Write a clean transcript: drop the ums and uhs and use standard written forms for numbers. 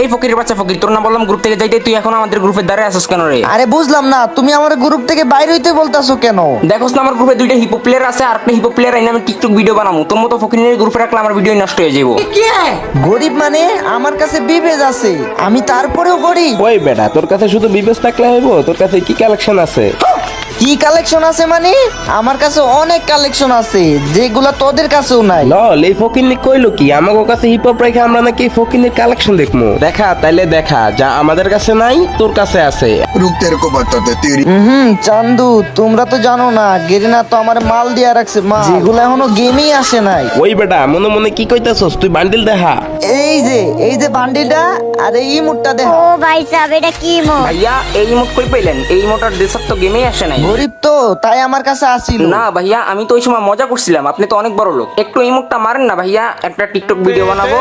এই ফকিরের বাচ্চা ফকির, তোর না বললাম গ্রুপ থেকে যাইতে, তুই এখন আমাদের গ্রুপের দ্বারে আসিস কেন রে? আরে বুঝলাম না, তুমি আমার গ্রুপ থেকে বাইরে হইতে বলতাছো কেন? দেখোস না আমার গ্রুপে দুইটা হিপো প্লেয়ার আছে, আর একটা হিপো প্লেয়ার আইনা আমি টিকটক ভিডিও বানাবো। তোর মতো ফকিরের গ্রুপে রাখলে আমার ভিডিও নষ্ট হয়ে যাবো। গরিব মানে আমার কাছে বিবেজ আছে, আমি তারপরেও গরিব। ওই বেটা, তোর কাছে শুধু বিবেচ থাকলে হইব? তোর কাছে কি কালেকশন আছে? কি কালেকশন আছে মানে? আমার কাছে অনেক কালেকশন আছে যেগুলা তোদের কাছেও নাই। লল, এই ফকিন্নি কইলো কি আমাকে কাছে হিপ হপ রেখে আমরা নাকি ফকিন্নির কালেকশন দেখবো? দেখা তাইলে দেখা, যা আমাদের কাছে নাই তোর কাছে আছে। रुक तेरे को बताते तेरी চান্দু, তোমরা তো জানো না, গেরিনা তো আমার মাল দিয়া রাখছে, মাল যেগুলো এখনো গেমেই আসে নাই। ওই বেটা, মনে মনে কি কইতাছস? তুই বান্ডিল দেখা। এই যে বান্ডিটা আর এই ইমোটটা ও দেখো। ভাই সাহেব, এটা কি মো? ভাইয়া এই ইমোট কই পাইলেন? এই ইমোটার ড্রেসআপ তো গেমেই আসে নাই। গরিব তো তাই আমার কাছে আসিল। না ভাইয়া, আমি তো ওই সময় মজা করছিলাম, আপনি তো অনেক বড় লোক। একটু ইমোটটা মারেন না ভাইয়া, একটা টিকটক ভিডিও বানাবো।